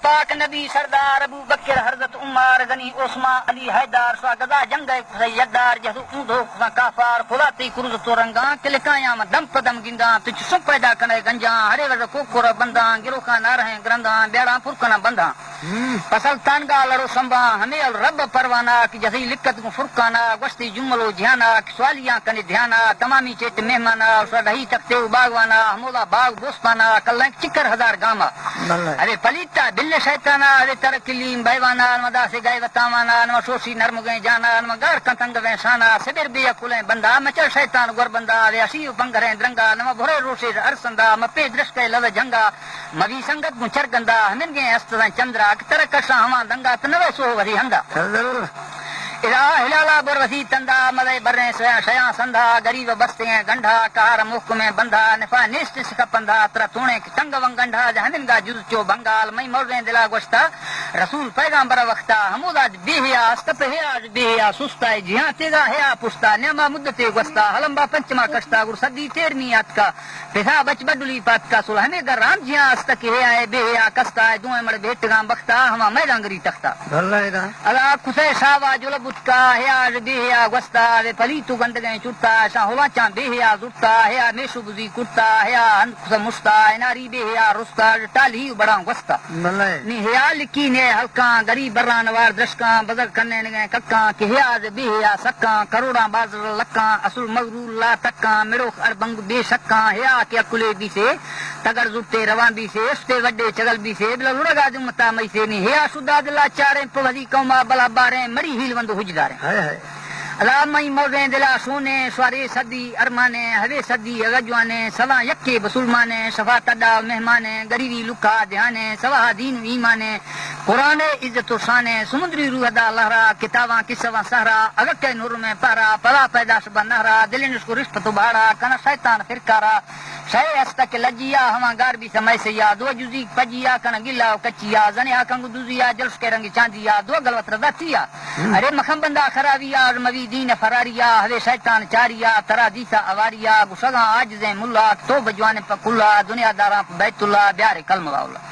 پاک نبی سردار ابو بکر حضرت عمر غنی عثمان علی حیدر سواگدا جنگ سیدار جہدو اوندھو کافار کھلاتی کروز تورنگاں کلکایاں دم پدم گنداں تچ سم پیدا کنے گنجاں ہرے وز کوکور بنداں گرو کا نارہیں گرنداں بیڑاں پھرکنا بنداں پسل تانگا لڑو سمبا ہمیں الرب پروانہ کی جزی لکت کو فرقانہ گشتی جملو جھانا سوالیاں کنے دھیانا تمامی چیت مہمانا سڑھی تکتے باغوانا ہمولا باغ دوستانا کلنک چکر ہزار گاما ارے پلیتا بل شیطانا ارے ترکلیم بیوانا نمدا سے گئے وتامانا نم شوشی نرم گئے جانا نم گار کنتنگ وے شانا سبر بے کلیں بندہ مچل شیطان گر بندہ وے اسی بنگریں درنگا نم بھرے روشے ارسندا مپے درش کے لو جنگا موی سنگت مچر گندا ہمن گئے استدان چندرا ترکشا ہما دنگا تنوے سو وری ہندا ہلالا بر وسی تندا مدے برنے شیاں سندھا غریب بستے ہیں گنڈھا کار مخ میں بندھا نفا نیست سکپندھا تر تونے ٹنگ ونگنڈھا جہنن گا جز چو بنگال مئی موڑیں دلا گوشتا رسول پیغمبر وقتا حمودا بے حیا استپ حیا بے حیا سستا جہاں تیگا حیا پشتا نعما مدتے گوستا ہلمبا پنچما کشتا گر صدی 13ویں ات کا پیسا بچ بدلی پات کا سل ہمیں گر رام جہاں استک حیا ہے بے حیا کستا ہے دوئے مڑ بیٹ گام بختا ہما میں ڈانگری تختا اللہ کسے شاوا جلب کا حیا بے حیا گوستا وے پلی تو گند گئے چٹتا شاہ ہوا چاں بے حیا زٹتا حیا میشو بزی کٹتا حیا ہن کس مشتا ناری بے حیا رستا ٹالی بڑا گوستا نی حیا لکی نے ہلکاں غریب بران نوار درشکاں بزرگ کرنے نگے ککاں کہ حیا بے حیا سکاں کروڑاں بازر لکاں اصل مغرور لا تکاں میرو اربنگ بے شکاں حیا کے اکلے بھی سے تگر زٹتے رواں بھی سے استے وڈے چگل بھی سے بلا لڑگا جمتا مئی سے نی حیا شدا دلا چاریں پوزی قوما بلا باریں مری ہیل وند حجداریں اللہ مئی موزیں دلا سونے سوارے صدی ارمانے ہوے صدی اگجوانے سوا یکے بسلمانے شفا تڈا مہمانے غریبی لکھا دھیانے سوا دین ایمانے قرآن عزت و شانے سمندری روح دا لہرا کتاباں کسواں سہرا اگٹے نور میں پہرا پلا پیداش بنہرا دل نس کو رشت تو بھاڑا کنا شیطان فرکارا شے استک لجیا ہما گار بھی سمے سیا دو جزی پجیا کنا گلا کچیا زنیا کنگ دوزیا جلس کے رنگ چاندیا دو گلوت رضاتیا ارے مکھم بندہ خرابیا موی دین فراریا ہوے شیطان چاریا ترا دیسا اواریا گسگاں عاجزیں ملا تو بجوانے پکلا دنیا داراں بیت اللہ بیار کلم واولا